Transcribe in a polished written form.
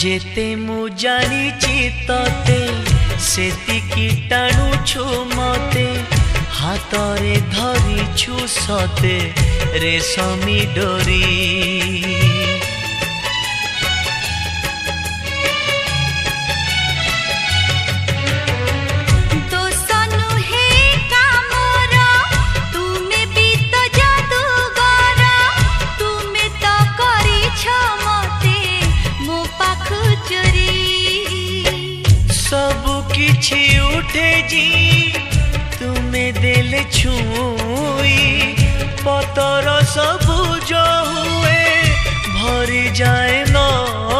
जेते मु जानिची तते सेतिकी टाणुछु मते हातरे धरिछु सते रेशमी डोरी किछि उठे जी तुम्हें देले छुई पतर सबुज हुए भरी जाए न